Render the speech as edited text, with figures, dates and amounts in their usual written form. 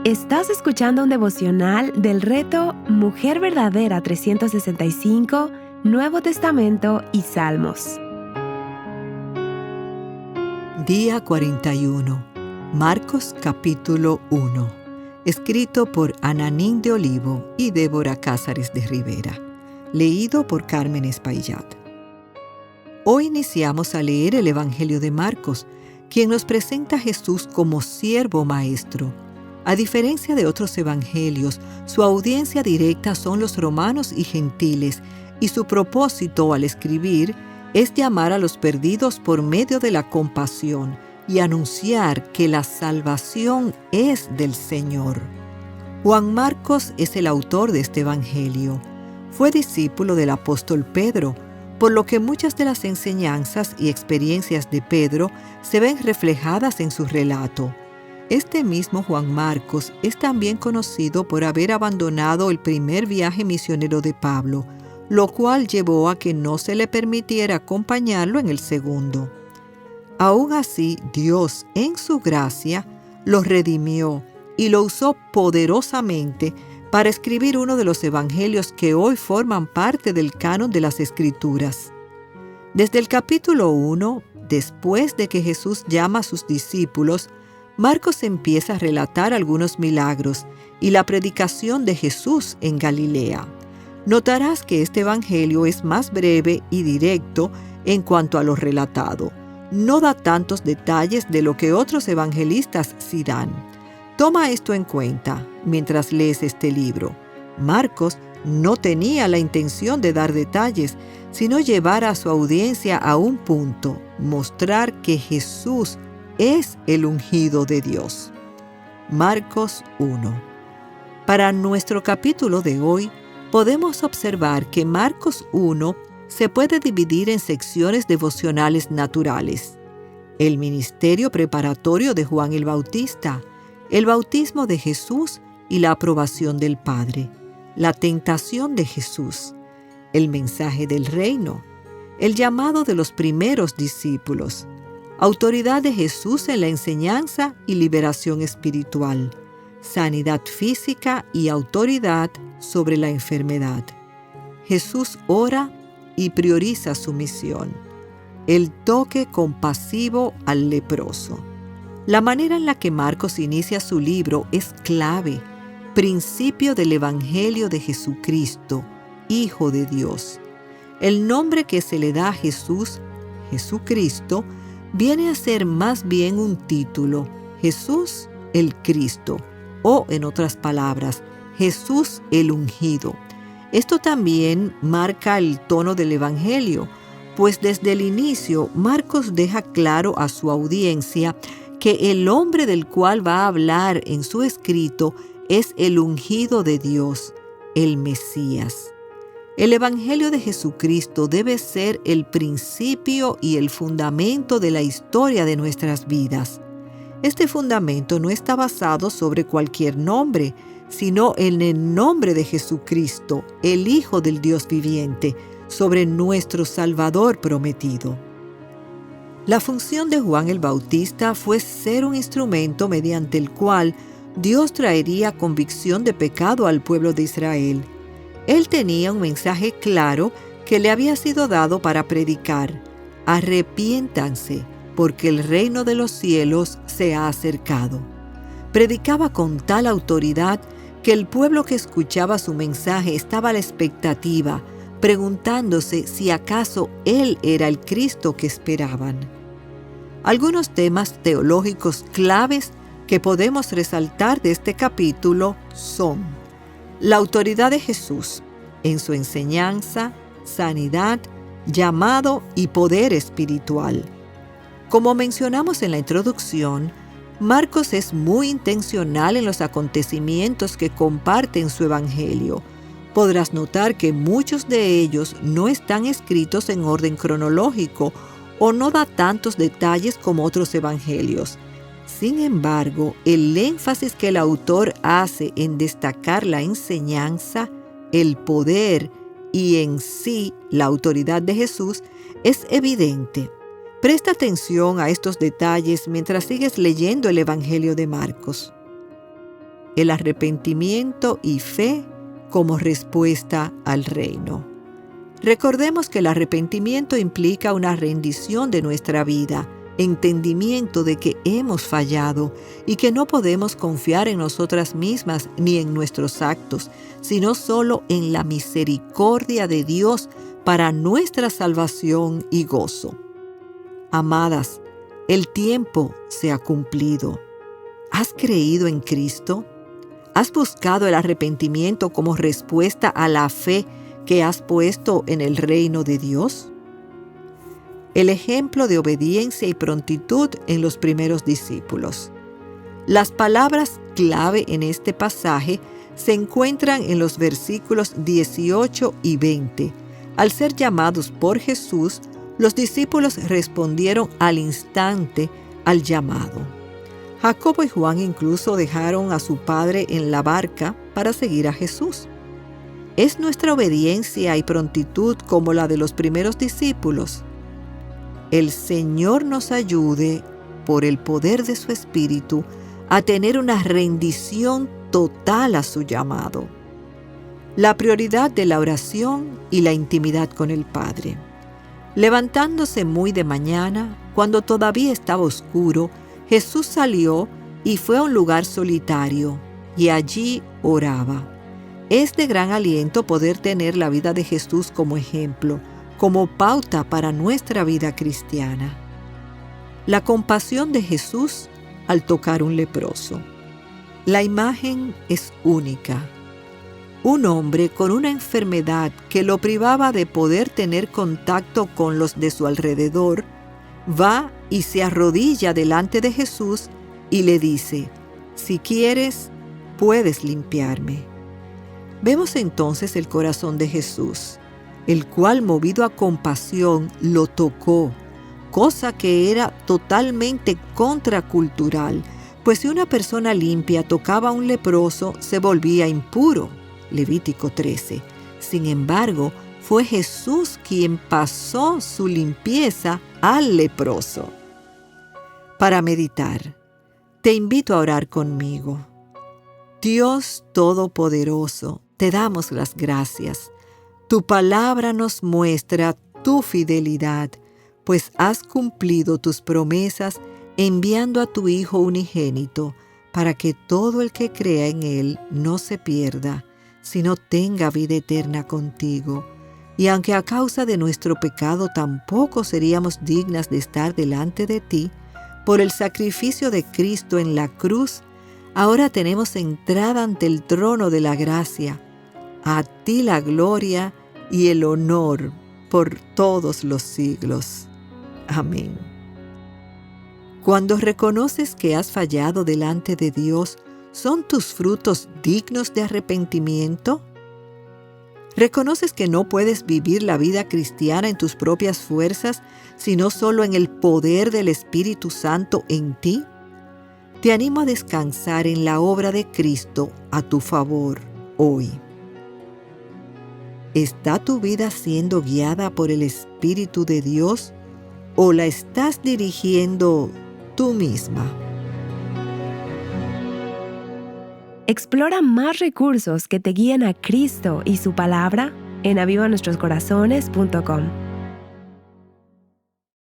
Estás escuchando un devocional del reto Mujer Verdadera 365, Nuevo Testamento y Salmos. Día 41. Marcos capítulo 1. Escrito por Ananín de Olivo y Débora Cázares de Rivera. Leído por Carmen Espaillat. Hoy iniciamos a leer el Evangelio de Marcos, quien nos presenta a Jesús como siervo maestro. A diferencia de otros evangelios, su audiencia directa son los romanos y gentiles, y su propósito al escribir es llamar a los perdidos por medio de la compasión y anunciar que la salvación es del Señor. Juan Marcos es el autor de este evangelio. Fue discípulo del apóstol Pedro, por lo que muchas de las enseñanzas y experiencias de Pedro se ven reflejadas en su relato. Este mismo Juan Marcos es también conocido por haber abandonado el primer viaje misionero de Pablo, lo cual llevó a que no se le permitiera acompañarlo en el segundo. Aún así, Dios, en su gracia, lo redimió y lo usó poderosamente para escribir uno de los evangelios que hoy forman parte del canon de las Escrituras. Desde el capítulo 1, después de que Jesús llama a sus discípulos, Marcos empieza a relatar algunos milagros y la predicación de Jesús en Galilea. Notarás que este evangelio es más breve y directo en cuanto a lo relatado. No da tantos detalles de lo que otros evangelistas sí dan. Toma esto en cuenta mientras lees este libro. Marcos no tenía la intención de dar detalles, sino llevar a su audiencia a un punto, mostrar que Jesús es el ungido de Dios. Marcos 1. Para nuestro capítulo de hoy, podemos observar que Marcos 1 se puede dividir en secciones devocionales naturales: el ministerio preparatorio de Juan el Bautista, el bautismo de Jesús y la aprobación del Padre, la tentación de Jesús, el mensaje del reino, el llamado de los primeros discípulos, autoridad de Jesús en la enseñanza y liberación espiritual, sanidad física y autoridad sobre la enfermedad. Jesús ora y prioriza su misión, el toque compasivo al leproso. La manera en la que Marcos inicia su libro es clave, principio del Evangelio de Jesucristo, Hijo de Dios. El nombre que se le da a Jesús, Jesucristo, viene a ser más bien un título: Jesús el Cristo, o en otras palabras, Jesús el ungido. Esto también marca el tono del Evangelio, pues desde el inicio Marcos deja claro a su audiencia que el hombre del cual va a hablar en su escrito es el ungido de Dios, el Mesías. El Evangelio de Jesucristo debe ser el principio y el fundamento de la historia de nuestras vidas. Este fundamento no está basado sobre cualquier nombre, sino en el nombre de Jesucristo, el Hijo del Dios viviente, sobre nuestro Salvador prometido. La función de Juan el Bautista fue ser un instrumento mediante el cual Dios traería convicción de pecado al pueblo de Israel. Él tenía un mensaje claro que le había sido dado para predicar: arrepiéntanse, porque el reino de los cielos se ha acercado. Predicaba con tal autoridad que el pueblo que escuchaba su mensaje estaba a la expectativa, preguntándose si acaso Él era el Cristo que esperaban. Algunos temas teológicos claves que podemos resaltar de este capítulo son: la autoridad de Jesús en su enseñanza, sanidad, llamado y poder espiritual. Como mencionamos en la introducción, Marcos es muy intencional en los acontecimientos que comparte en su evangelio. Podrás notar que muchos de ellos no están escritos en orden cronológico o no da tantos detalles como otros evangelios. Sin embargo, el énfasis que el autor hace en destacar la enseñanza, el poder y en sí la autoridad de Jesús es evidente. Presta atención a estos detalles mientras sigues leyendo el Evangelio de Marcos. el arrepentimiento y fe como respuesta al reino. Recordemos que el arrepentimiento implica una rendición de nuestra vida, entendimiento de que hemos fallado y que no podemos confiar en nosotras mismas ni en nuestros actos, sino solo en la misericordia de Dios para nuestra salvación y gozo. Amadas, el tiempo se ha cumplido. ¿Has creído en Cristo? ¿Has buscado el arrepentimiento como respuesta a la fe que has puesto en el reino de Dios? El ejemplo de obediencia y prontitud en los primeros discípulos. Las palabras clave en este pasaje se encuentran en los versículos 18 y 20. Al ser llamados por Jesús, los discípulos respondieron al instante al llamado. Jacobo y Juan incluso dejaron a su padre en la barca para seguir a Jesús. ¿Es nuestra obediencia y prontitud como la de los primeros discípulos? El Señor nos ayude, por el poder de su Espíritu, a tener una rendición total a su llamado. La prioridad de la oración y la intimidad con el Padre. Levantándose muy de mañana, cuando todavía estaba oscuro, Jesús salió y fue a un lugar solitario, y allí oraba. Es de gran aliento poder tener la vida de Jesús como ejemplo, como pauta para nuestra vida cristiana. La compasión de Jesús al tocar un leproso. La imagen es única. Un hombre con una enfermedad que lo privaba de poder tener contacto con los de su alrededor, va y se arrodilla delante de Jesús y le dice: «Si quieres, puedes limpiarme». Vemos entonces el corazón de Jesús, el cual, movido a compasión, lo tocó, cosa que era totalmente contracultural, pues si una persona limpia tocaba a un leproso, se volvía impuro. Levítico 13. Sin embargo, fue Jesús quien pasó su limpieza al leproso. Para meditar, te invito a orar conmigo. Dios Todopoderoso, te damos las gracias. Tu palabra nos muestra tu fidelidad, pues has cumplido tus promesas enviando a tu Hijo unigénito, para que todo el que crea en Él no se pierda, sino tenga vida eterna contigo. Y aunque a causa de nuestro pecado tampoco seríamos dignas de estar delante de ti, por el sacrificio de Cristo en la cruz, ahora tenemos entrada ante el trono de la gracia. A ti la gloria y el honor por todos los siglos. Amén. Cuando reconoces que has fallado delante de Dios, ¿son tus frutos dignos de arrepentimiento? ¿Reconoces que no puedes vivir la vida cristiana en tus propias fuerzas, sino solo en el poder del Espíritu Santo en ti? Te animo a descansar en la obra de Cristo a tu favor hoy. ¿Está tu vida siendo guiada por el Espíritu de Dios o la estás dirigiendo tú misma? Explora más recursos que te guíen a Cristo y su palabra en avivanuestroscorazones.com.